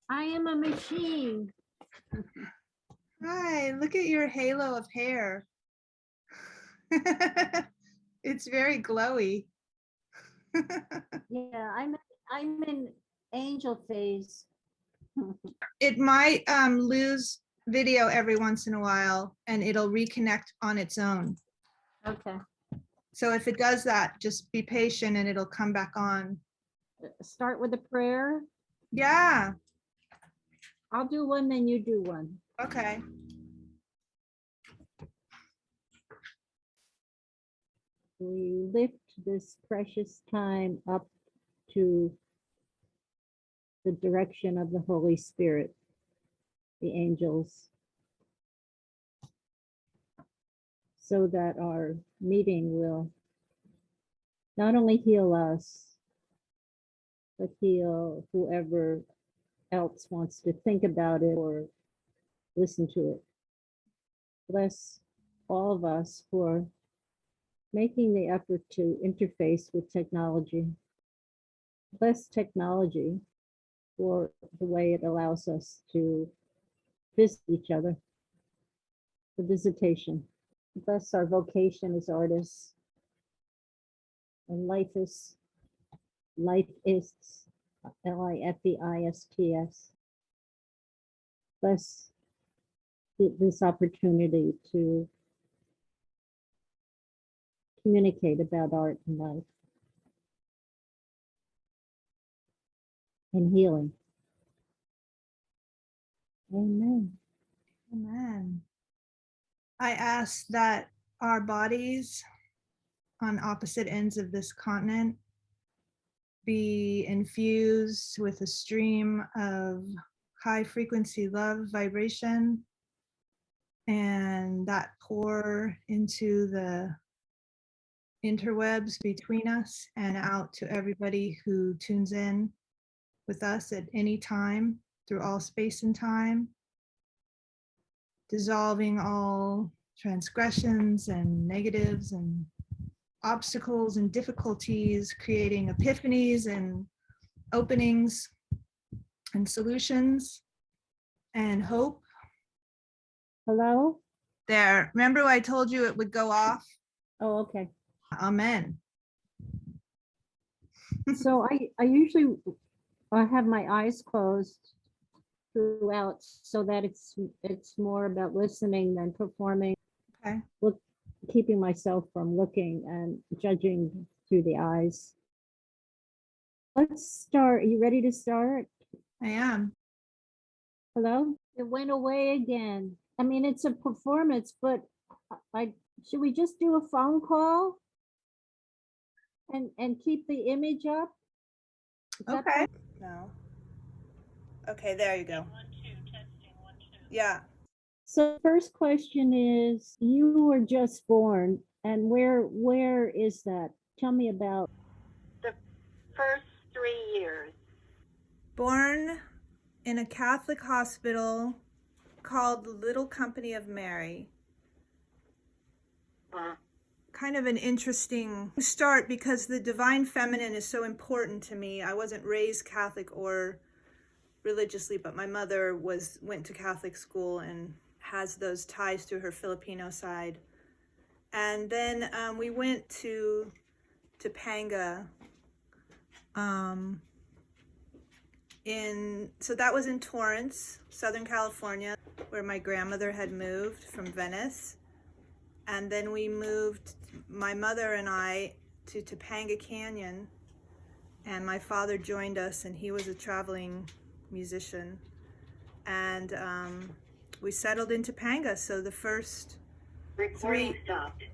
I am a machine. Hi, look at your halo of hair. It's very glowy. Yeah, I'm in angel phase. It might lose video every once in a while and it'll reconnect on its own. Okay. So if it does that, just be patient and it'll come back on. Start with a prayer. Yeah, I'll do one, then you do one. okay. We lift this precious time up to the direction of the Holy Spirit, the angels, so that our meeting will not only heal us, but heal whoever else wants to think about it or listen to it. Bless all of us for making the effort to interface with technology. Bless technology for the way it allows us to visit each other, the visitation. Bless our vocation as artists and lifeists, Lifeists. Bless this opportunity to communicate about art and life and healing. Amen. Amen. I ask that our bodies on opposite ends of this continent be infused with a stream of high frequency love vibration, and that pour into the interwebs between us and out to everybody who tunes in with us at any time through all space and time, dissolving all transgressions and negatives and obstacles and difficulties, creating epiphanies and openings and solutions and hope. Hello? There, remember I told you it would go off? Oh, okay. Amen. So I usually have my eyes closed throughout so that it's more about listening than performing. Okay. Keeping myself from looking and judging through the eyes. Let's start. Are you ready to start? I am. Hello? It went away again. I mean, it's a performance, but should we just do a phone call and keep the image up? Okay. No. Okay, there you go. 1, 2, testing, 1, 2. Yeah. So first question is, you were just born, and where is that? Tell me about the first 3 years. Born in a Catholic hospital called the Little Company of Mary. Kind of an interesting start because the divine feminine is so important to me. I wasn't raised Catholic or religiously, but my mother went to Catholic school and has those ties to her Filipino side. And then we went to Topanga. So that was in Torrance, Southern California, where my grandmother had moved from Venice. And then we moved, my mother and I, to Topanga Canyon, and my father joined us, and he was a traveling musician. And we settled in Topanga. So the first Recording stopped.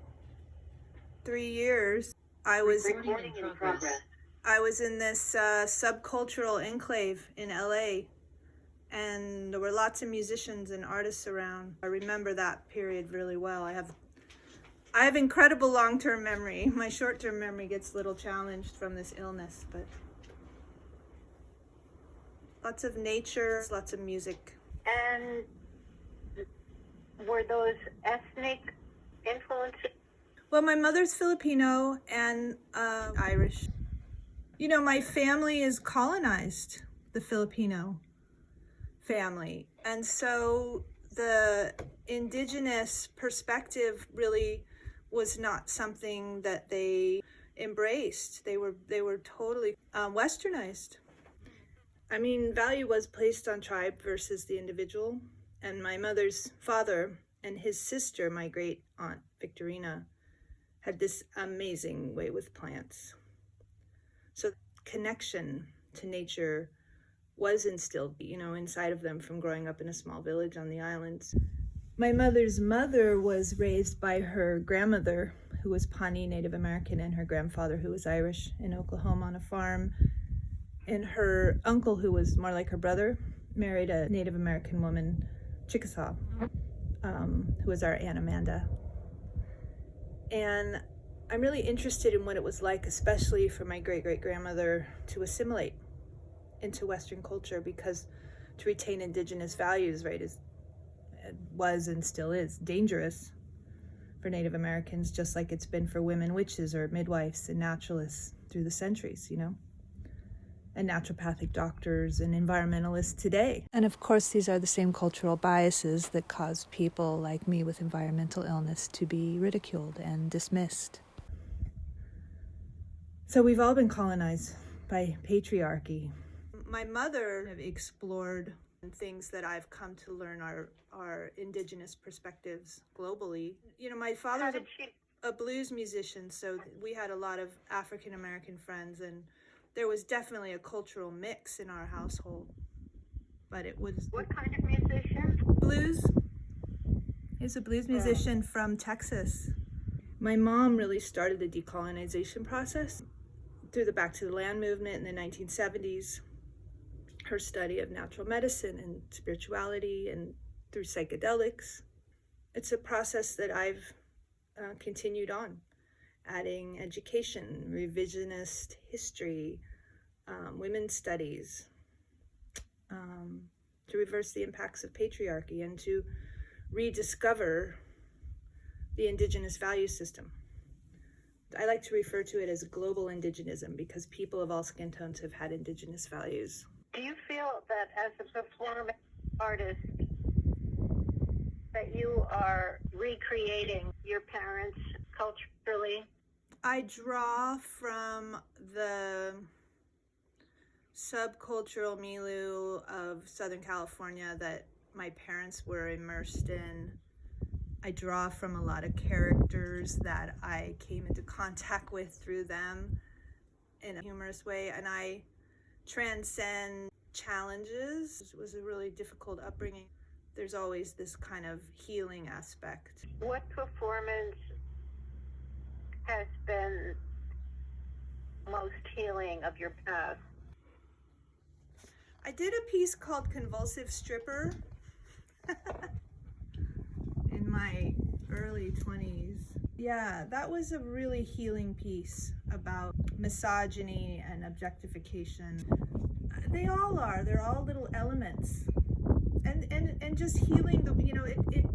3 years, I was Recording in progress. I was in this subcultural enclave in LA, and there were lots of musicians and artists around. I remember that period really well. I have incredible long-term memory. My short-term memory gets a little challenged from this illness, but lots of nature, lots of music. And were those ethnic influences? Well, my mother's Filipino and Irish. You know, my family is colonized, the Filipino. family. And so the indigenous perspective really was not something that they embraced. They were totally westernized. I mean, value was placed on tribe versus the individual. And my mother's father and his sister, my great aunt Victorina, had this amazing way with plants. So connection to nature was instilled, inside of them from growing up in a small village on the islands. My mother's mother was raised by her grandmother, who was Pawnee Native American, and her grandfather, who was Irish, in Oklahoma on a farm. And her uncle, who was more like her brother, married a Native American woman, Chickasaw, who was our Aunt Amanda. And I'm really interested in what it was like, especially for my great-great-grandmother, to assimilate into Western culture, because to retain indigenous values, right, was and still is dangerous for Native Americans, just like it's been for women witches or midwives and naturalists through the centuries, and naturopathic doctors and environmentalists today. And of course, these are the same cultural biases that cause people like me with environmental illness to be ridiculed and dismissed. So we've all been colonized by patriarchy. My mother explored things that I've come to learn are indigenous perspectives globally. My father was a blues musician, so we had a lot of African American friends, and there was definitely a cultural mix in our household. But it was... What kind of musician? Blues. He's a blues musician from Texas. My mom really started the decolonization process through the Back to the Land movement in the 1970s. Her study of natural medicine and spirituality and through psychedelics. It's a process that I've continued on, adding education, revisionist history, women's studies, to reverse the impacts of patriarchy and to rediscover the indigenous value system. I like to refer to it as global indigenism, because people of all skin tones have had indigenous values. Do you feel that as a performing artist that you are recreating your parents culturally? I draw from the subcultural milieu of Southern California that my parents were immersed in. I draw from a lot of characters that I came into contact with through them in a humorous way, and I transcend challenges. It was a really difficult upbringing. There's always this kind of healing aspect. What performance has been most healing of your past? I did a piece called Convulsive Stripper in my early 20s. Yeah, that was a really healing piece about misogyny and objectification. They all are. They're all little elements. And just healing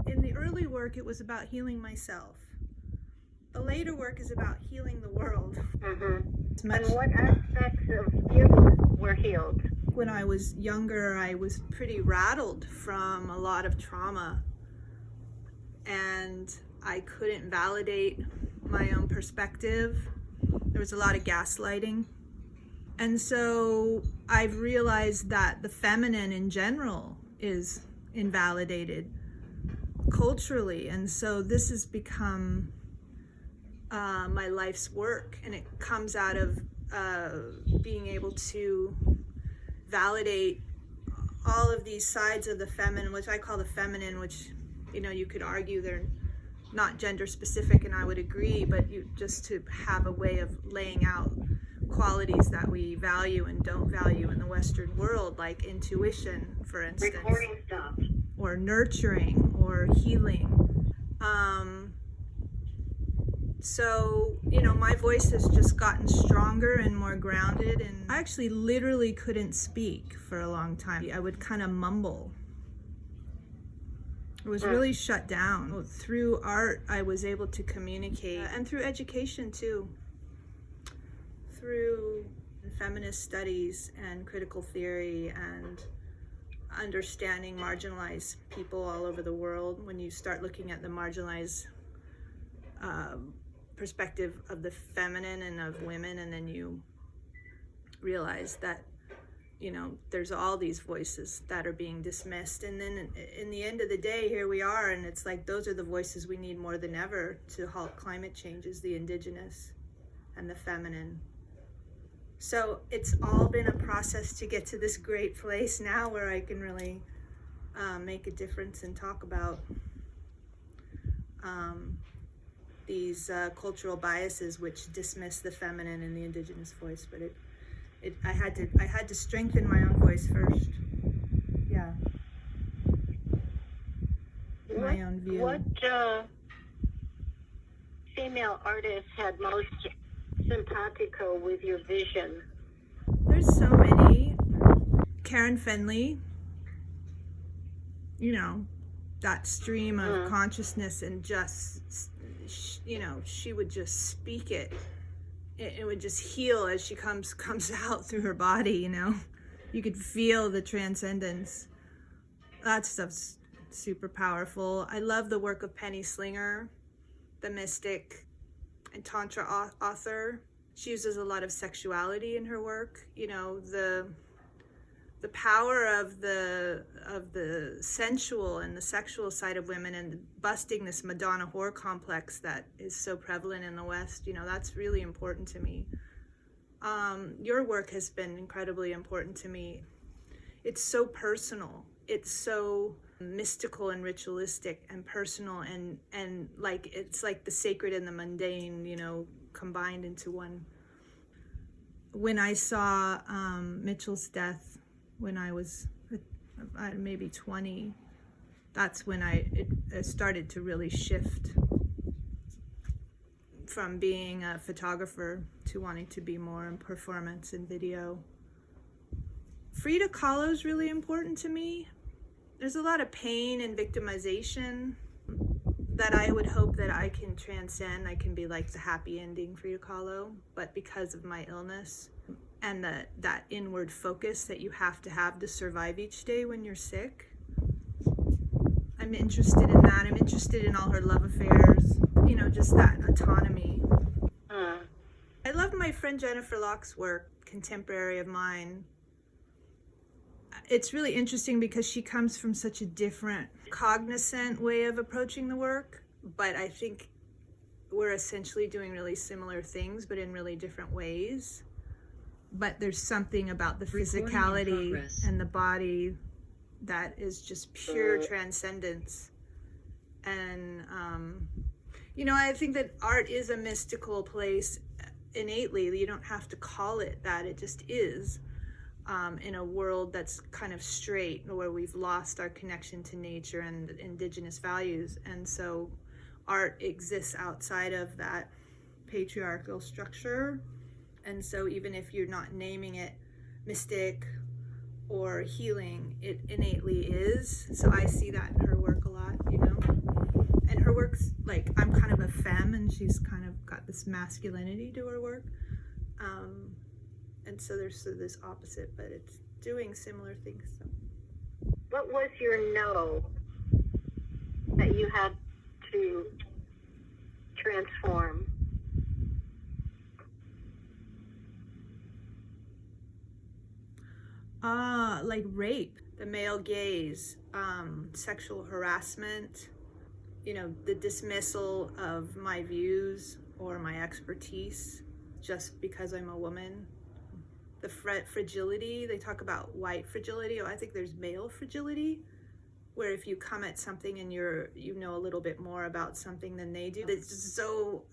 in the early work, it was about healing myself. The later work is about healing the world. Mm-hmm. And what aspects of you were healed? When I was younger, I was pretty rattled from a lot of trauma, and I couldn't validate my own perspective. There was a lot of gaslighting. And so I've realized that the feminine in general is invalidated culturally. And so this has become my life's work. And it comes out of being able to validate all of these sides of the feminine, which I call the feminine, which, you could argue they're not gender specific, and I would agree, but just to have a way of laying out qualities that we value and don't value in the Western world, like intuition, for instance, or nurturing or healing. So, my voice has just gotten stronger and more grounded, and I actually literally couldn't speak for a long time. I would kind of mumble. It was really shut down. Through art, I was able to communicate, and through education too. Through feminist studies and critical theory and understanding marginalized people all over the world, when you start looking at the marginalized perspective of the feminine and of women, and then you realize that, you know, there's all these voices that are being dismissed. And then in the end of the day, here we are, and it's like those are the voices we need more than ever to halt climate change, is the indigenous and the feminine. So it's all been a process to get to this great place now where I can really make a difference and talk about these cultural biases which dismiss the feminine and the indigenous voice. But I had to strengthen my own voice first. Yeah. My own view. What female artists had most simpatico with your vision? There's so many. Karen Fenley, you know, that stream of consciousness, and just, you know, she would just speak it. It would just heal as she comes out through her body, you know. You could feel the transcendence. That stuff's super powerful. I love the work of Penny Slinger, the mystic and Tantra author. She uses a lot of sexuality in her work. You know, the power of the sensual and the sexual side of women, and busting this Madonna whore complex that is so prevalent in the West. You know, that's really important to me. Your work has been incredibly important to me. It's so personal. It's so mystical and ritualistic and personal, and like it's like the sacred and the mundane, you know, combined into one. When I saw Mitchell's death when I was maybe 20, that's when it started to really shift from being a photographer to wanting to be more in performance and video. Frida Kahlo is really important to me. There's a lot of pain and victimization that I would hope that I can transcend. I can be like the happy ending Frida Kahlo, but because of my illness and that inward focus that you have to survive each day when you're sick, I'm interested in that. I'm interested in all her love affairs, you know, just that autonomy. I love my friend Jennifer Locke's work, contemporary of mine. It's really interesting because she comes from such a different, cognizant way of approaching the work, but I think we're essentially doing really similar things, but in really different ways. But there's something about the physicality and the body that is just pure transcendence. And, you know, I think that art is a mystical place innately. You don't have to call it that, it just is. In a world that's kind of straight, where we've lost our connection to nature and indigenous values. And so art exists outside of that patriarchal structure. And so even if you're not naming it mystic or healing, it innately is. So I see that in her work a lot, you know. And her work's like, I'm kind of a femme, and she's kind of got this masculinity to her work. And so there's this opposite, but it's doing similar things. So. What was your no that you had to transform? Like rape, the male gaze, sexual harassment, you know, the dismissal of my views or my expertise just because I'm a woman. The fragility, they talk about white fragility. I think there's male fragility, where if you come at something and you know a little bit more about something than they do, it's so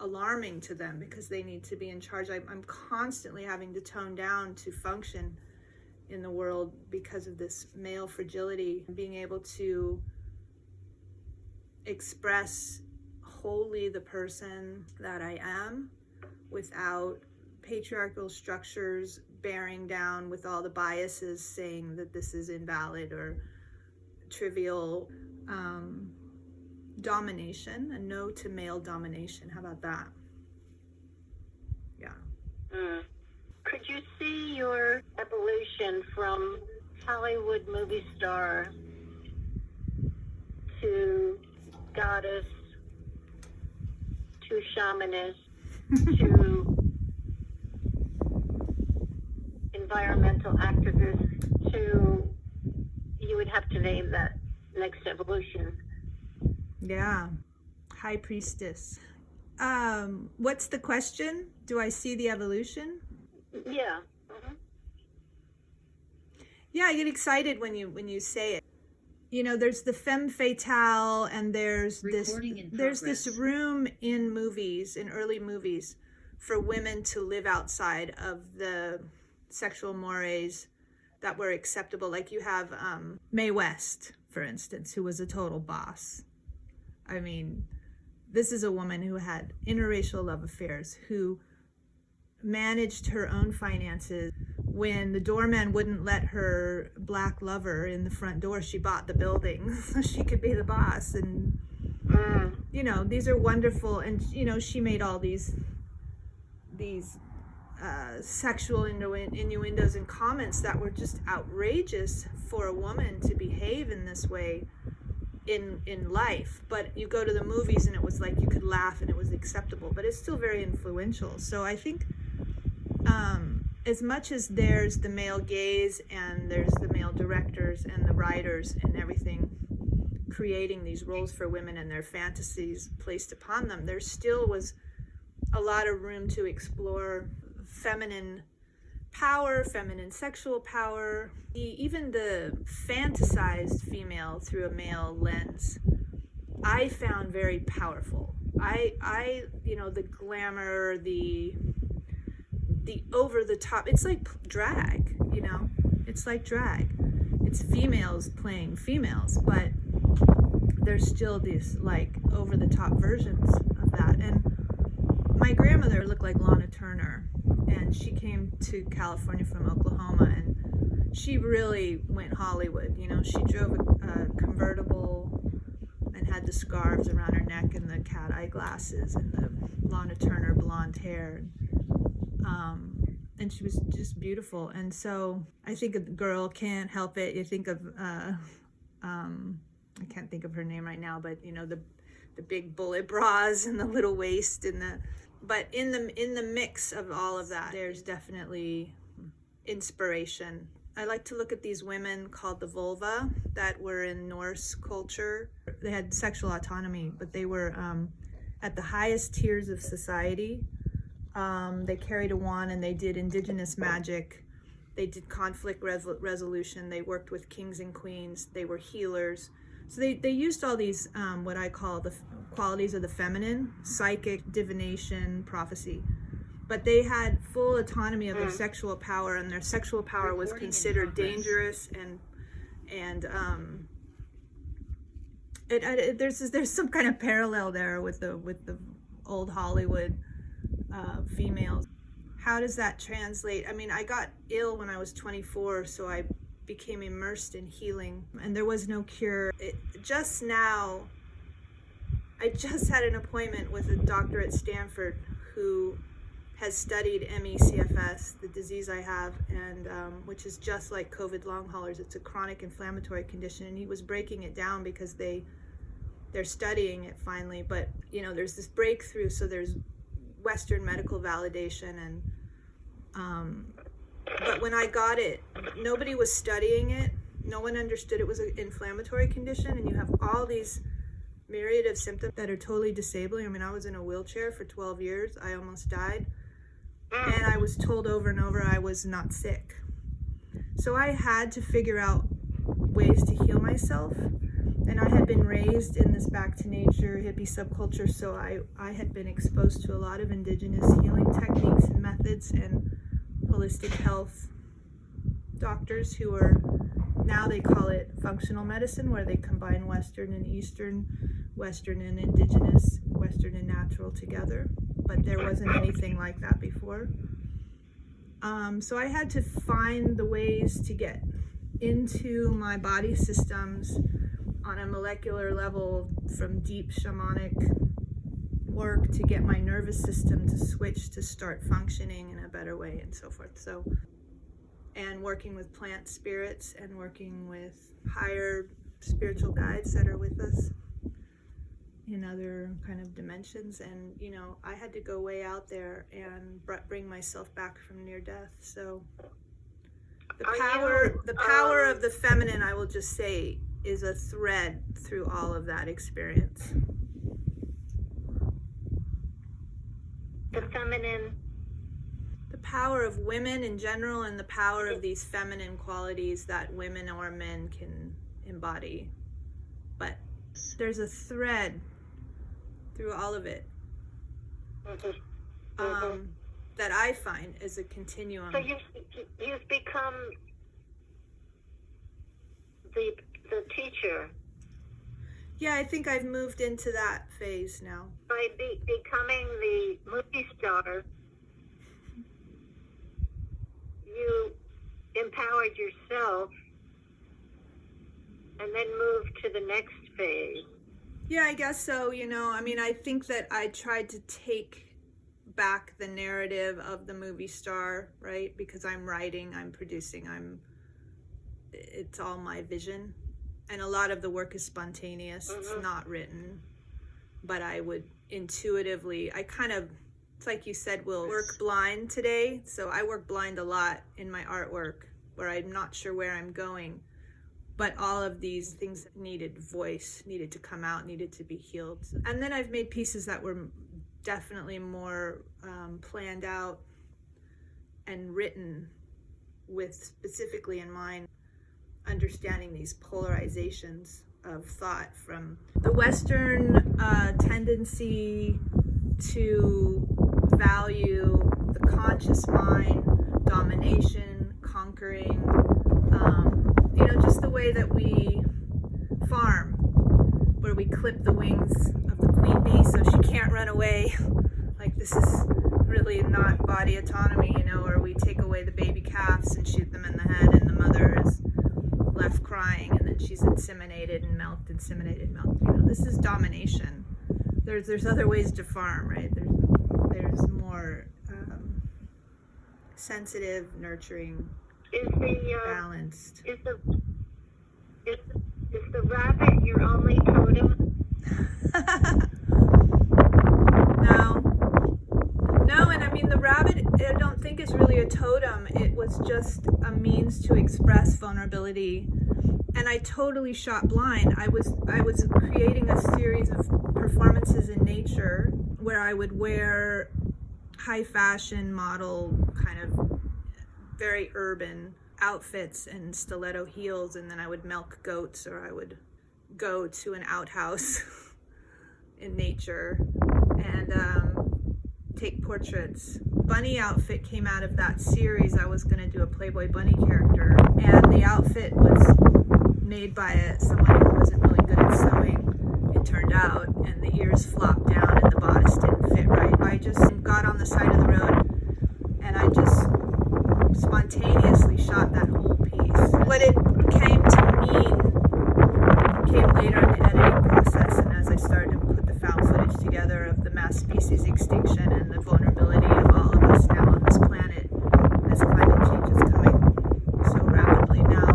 alarming to them because they need to be in charge. I'm constantly having to tone down to function in the world because of this male fragility. Being able to express wholly the person that I am without patriarchal structures bearing down with all the biases saying that this is invalid or trivial. Domination, a no to male domination. How about that? Yeah. Could you see your evolution from Hollywood movie star to goddess to shamanist to environmental activist to, you would have to name that next evolution. Yeah. High priestess. What's the question? Do I see the evolution? Yeah. Mhm. Yeah, I get excited when you say it. You know, there's the femme fatale, and there's this room in movies, in early movies, for women to live outside of the sexual mores that were acceptable. Like you have Mae West, for instance, who was a total boss. I mean, this is a woman who had interracial love affairs, who managed her own finances. When the doorman wouldn't let her black lover in the front door, she bought the building so she could be the boss. And, you know, these are wonderful. And, you know, she made all these sexual innuendos and comments that were just outrageous for a woman to behave in this way in life. But you go to the movies and it was like you could laugh and it was acceptable, but it's still very influential. So I think as much as there's the male gaze and there's the male directors and the writers and everything creating these roles for women and their fantasies placed upon them, there still was a lot of room to explore feminine power, feminine sexual power, even the fantasized female through a male lens. I found very powerful. I you know, the glamour, the over the top, it's like drag, you know, it's like drag. It's females playing females, but there's still these like over the top versions of that. And my grandmother looked like Lana Turner, and she came to California from Oklahoma, and she really went Hollywood. You know, she drove a convertible and had the scarves around her neck and the cat eye glasses and the Lana Turner blonde hair. And she was just beautiful. And so I think a girl can't help it. You think of, I can't think of her name right now, but you know, the big bullet bras and the little waist and but in the mix of all of that, there's definitely inspiration. I like to look at these women called the Völva that were in Norse culture. They had sexual autonomy, but they were at the highest tiers of society. They carried a wand and they did indigenous magic. They did conflict resolution. They worked with kings and queens. They were healers. So they used all these, what I call the qualities of the feminine: psychic, divination, prophecy. But they had full autonomy of their sexual power, and their sexual power was considered dangerous. And there's some kind of parallel there with the old Hollywood females. How does that translate? I mean, I got ill when I was 24, so I became immersed in healing, and there was no cure. Just now, I just had an appointment with a doctor at Stanford who has studied ME/CFS, the disease I have, and which is just like COVID long haulers. It's a chronic inflammatory condition, and he was breaking it down because they're studying it finally. But you know, there's this breakthrough, so there's Western medical validation, and but when I got it, nobody was studying it. No one understood it was an inflammatory condition, and you have all these myriad of symptoms that are totally disabling. I mean, I was in a wheelchair for 12 years. I almost died. And I was told over and over I was not sick. So I had to figure out ways to heal myself. And I had been raised in this back to nature hippie subculture, so I had been exposed to a lot of indigenous healing techniques and methods and holistic health doctors who are, now they call it functional medicine, where they combine Western and Eastern, Western and indigenous, Western and natural together. But there wasn't anything like that before. So I had to find the ways to get into my body systems on a molecular level, from deep shamanic work to get my nervous system to switch to start functioning in a better way and so forth. So, and and working with plant spirits and working with higher spiritual guides that are with us in other kind of dimensions. And you know, I had to go way out there and bring myself back from near death. So the power of the feminine, I will just say, is a thread through all of that experience. The feminine. The power of women in general, and the power of these feminine qualities that women or men can embody. But there's a thread through all of it that I find is a continuum. So you've become the teacher. Yeah, I think I've moved into that phase now. By becoming the movie star, you empowered yourself and then moved to the next phase. Yeah, I guess so. You know, I mean, I think that I tried to take back the narrative of the movie star, right? Because I'm writing, I'm producing, it's all my vision. And a lot of the work is spontaneous. It's not written, but I would intuitively, it's like you said, we'll work blind today. So I work blind a lot in my artwork where I'm not sure where I'm going. But all of these things that needed voice, needed to come out, needed to be healed. And then I've made pieces that were definitely more planned out and written with specifically in mind understanding these polarizations of thought, from the Western tendency to value the conscious mind, domination, conquering, you know, just the way that we farm, where we clip the wings of the queen bee so she can't run away. Like, this is really not body autonomy, you know, or we take away the baby calves and shoot them in the head, and the mother is left crying, and then she's inseminated and milked. You know, this is domination. There's other ways to farm, right? There's more sensitive, nurturing, balanced. Is the rabbit your only totem? No, and I mean, the rabbit, I don't think is really a totem. It was just a means to express vulnerability. And I totally shot blind. I was creating a series of performances in nature where I would wear high fashion model, kind of very urban outfits and stiletto heels, and then I would milk goats, or I would go to an outhouse in nature and take portraits. Bunny outfit came out of that series. I was going to do a Playboy bunny character, and the outfit was made by someone who wasn't really good at sewing, it turned out, and the ears flopped down and the bodice didn't fit right. I just got on the side of the road and I just spontaneously shot that whole piece. What it came to mean came later in the editing process, and as I started to put the found footage together of the mass species extinction and the vulnerability of all of us now on this planet as climate change is coming so rapidly now.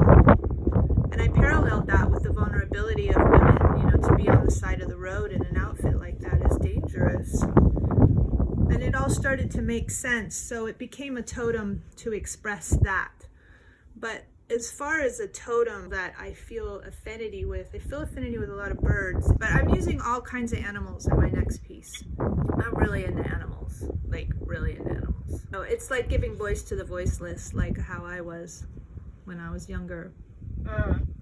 And I paralleled that with the vulnerability of women, you know, to be on the side of the road in an outfit like that is dangerous. And it all started to make sense, so it became a totem to express that. But as far as a totem that I feel affinity with, I feel affinity with a lot of birds, but I'm using all kinds of animals in my next piece. I'm really into animals, like really into animals. So it's like giving voice to the voiceless, like how I was when I was younger.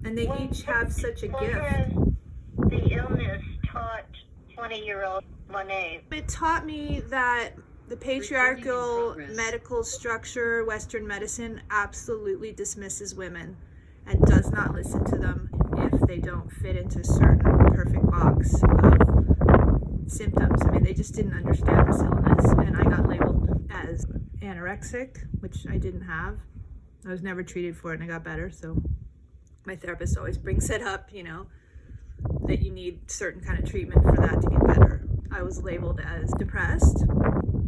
And they each have such a gift. The illness taught 20-year-old Monet. It taught me that the patriarchal medical structure, Western medicine, absolutely dismisses women and does not listen to them if they don't fit into a certain perfect box of symptoms. I mean, they just didn't understand this illness, and I got labeled as anorexic, which I didn't have. I was never treated for it, and I got better, so my therapist always brings it up, you know, that you need certain kind of treatment for that to get better. I was labeled as depressed,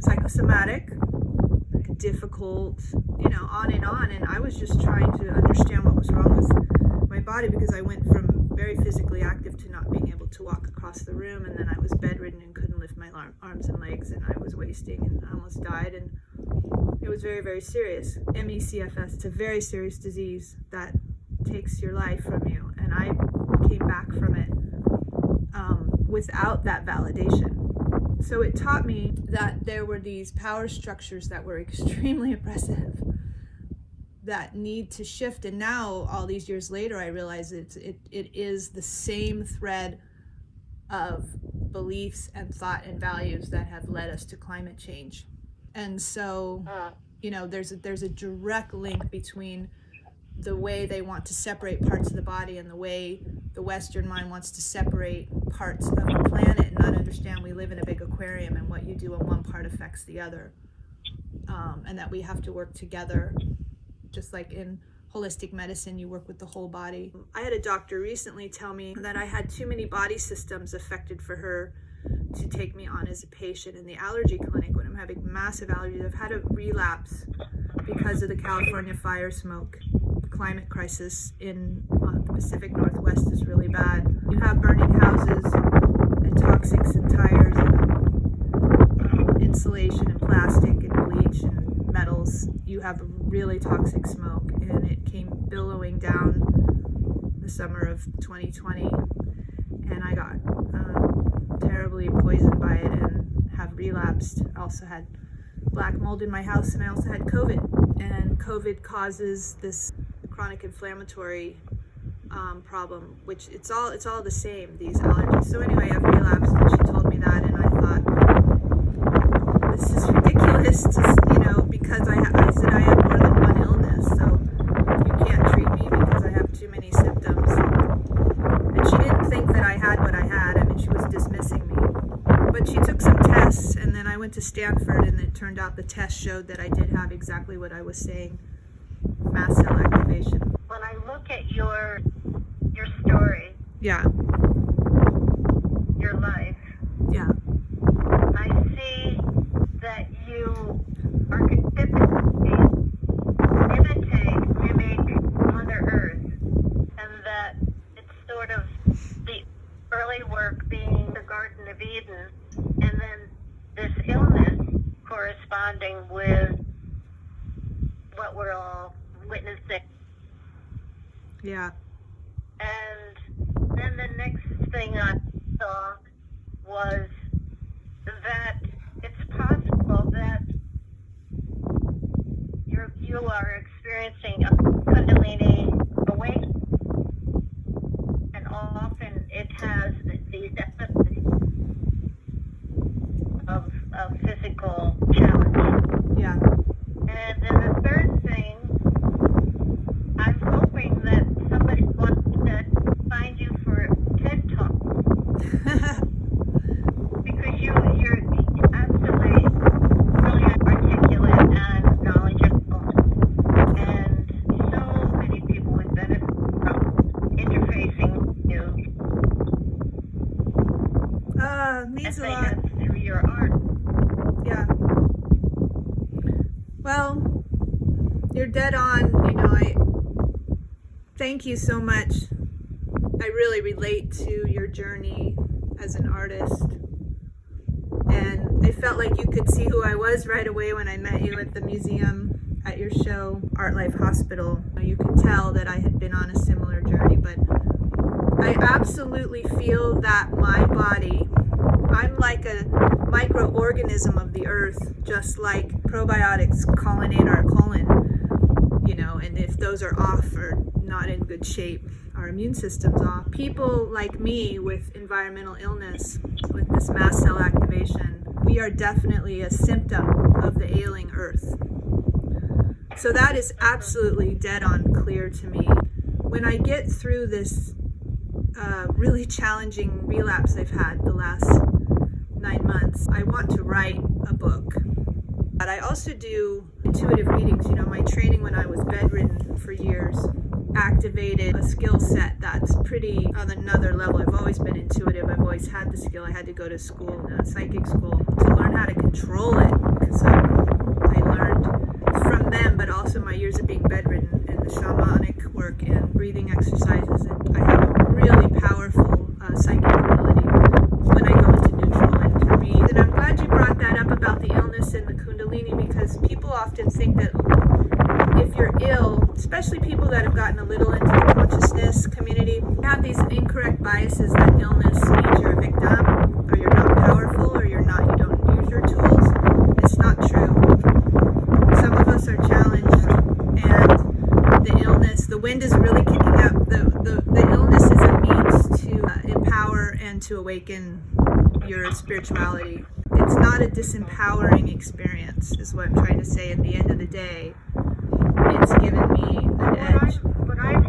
psychosomatic, difficult, on and on. And I was just trying to understand what was wrong with my body, because I went from very physically active to not being able to walk across the room. And then I was bedridden and couldn't lift my arms and legs, and I was wasting and I almost died. And it was very, very serious. CFS, it's a very serious disease that takes your life from you. And I came back from it without that validation. So it taught me that there were these power structures that were extremely oppressive that need to shift. And now, all these years later, I realize it is the same thread of beliefs and thought and values that have led us to climate change. And so, there's a direct link between the way they want to separate parts of the body and the way the Western mind wants to separate parts of the planet and not understand we live in a big aquarium, and what you do in one part affects the other, and that we have to work together. Just like in holistic medicine, you work with the whole body. I had a doctor recently tell me that I had too many body systems affected for her to take me on as a patient in the allergy clinic when I'm having massive allergies. I've had a relapse because of the California fire smoke. Climate crisis in the Pacific Northwest is really bad. You have burning houses and toxics and tires and insulation and plastic and bleach and metals. You have a really toxic smoke, and it came billowing down the summer of 2020, and I got terribly poisoned by it and have relapsed. I also had black mold in my house, and I also had COVID, and COVID causes this chronic inflammatory problem, which it's all the same, these allergies. So anyway, I've relapsed, and she told me that, and I thought, this is ridiculous, because I said I have more than one illness, so you can't treat me because I have too many symptoms. And she didn't think that I had what I had. I mean, she was dismissing me. But she took some tests, and then I went to Stanford, and it turned out the test showed that I did have exactly what I was saying, mast cell activation. When I look at your story, Yeah. your life, Yeah. I see that you archetypically mimic Mother Earth, and that it's sort of the early work being the Garden of Eden, and then this illness corresponding with what we're all witnessing. Yeah. And then the next thing I saw was that it's possible that you are experiencing a Kundalini awakening, and often it has these episodes of physical challenge. Yeah. And then the third thing, I'm hoping that somebody wants to find you for a TED Talk. Because you're absolutely brilliant, articulate, and knowledgeable. And so many people would benefit from interfacing with you. Means as a they lot. have through your art. Yeah. Well, you're dead on. I thank you so much. I really relate to your journey as an artist. And I felt like you could see who I was right away when I met you at the museum at your show, Art Life Hospital. You could tell that I had been on a similar journey, but I absolutely feel that my body, I'm like a microorganism of the earth, just like probiotics pollinate our colon, and if those are off or not in good shape, our immune system's off. People like me with environmental illness, with this mast cell activation, we are definitely a symptom of the ailing earth. So that is absolutely dead on clear to me. When I get through this really challenging relapse I've had the last 9 months, I want to write a book. But I also do intuitive readings. My training when I was bedridden for years activated a skill set that's pretty on another level. I've always been intuitive. I've always had the skill. I had to go to school, psychic school, to learn how to control it, because I learned them, but also my years of being bedridden and the shamanic work and breathing exercises. And I have really powerful psychic ability when I go into neutral and to read. And I'm glad you brought that up about the illness and the Kundalini, because people often think that if you're ill, especially people that have gotten a little into the consciousness community, have these incorrect biases that illness means you're a victim, or you're not powerful, or you don't use your tools. It's not true. Some of us are challenged, and the illness, the wind is really kicking up. The illness is a means to empower and to awaken your spirituality. It's not a disempowering experience, is what I'm trying to say. At the end of the day, it's given me an edge. What I'm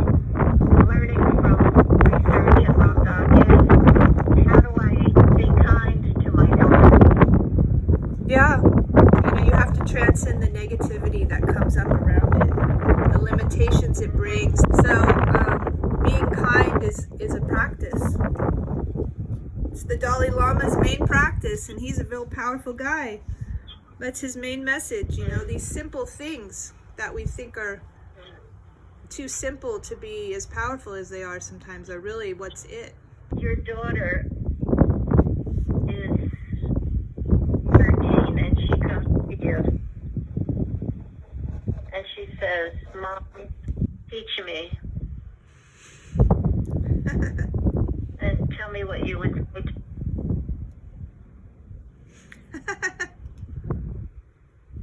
learning from research about that is, how do I be kind to myself? Yeah, you have to transcend the negativity that comes up around it, the limitations it brings. So being kind is a practice. It's the Dalai Lama's main practice, and he's a real powerful guy. That's his main message, these simple things that we think are too simple to be as powerful as they are sometimes are really what's it. Your daughter is 13 and she comes to you and she says, Mom, teach me. And tell me what you would say.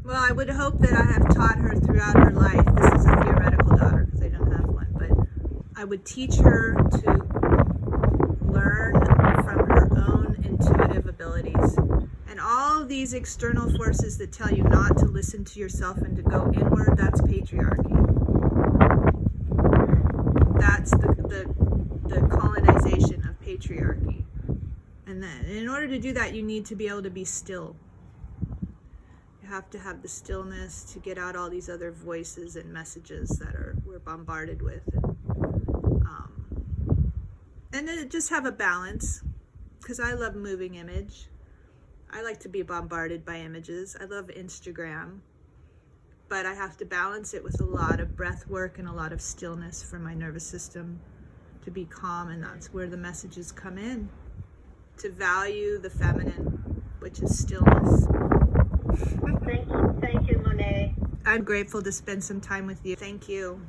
Well, I would hope that I have taught her throughout her life. This is a theoretical daughter because I don't have one, but I would teach her to learn from her own intuitive abilities. And all these external forces that tell you not to listen to yourself and to go inward, that's patriarchy. That's the colonization of patriarchy. And then in order to do that, you need to be able to be still. Have to have the stillness to get out all these other voices and messages that we're bombarded with, and then just have a balance, because I love moving image. I like to be bombarded by images. I love Instagram, but I have to balance it with a lot of breath work and a lot of stillness for my nervous system to be calm, and that's where the messages come in, to value the feminine, which is stillness. Thank you, Monet. I'm grateful to spend some time with you. Thank you.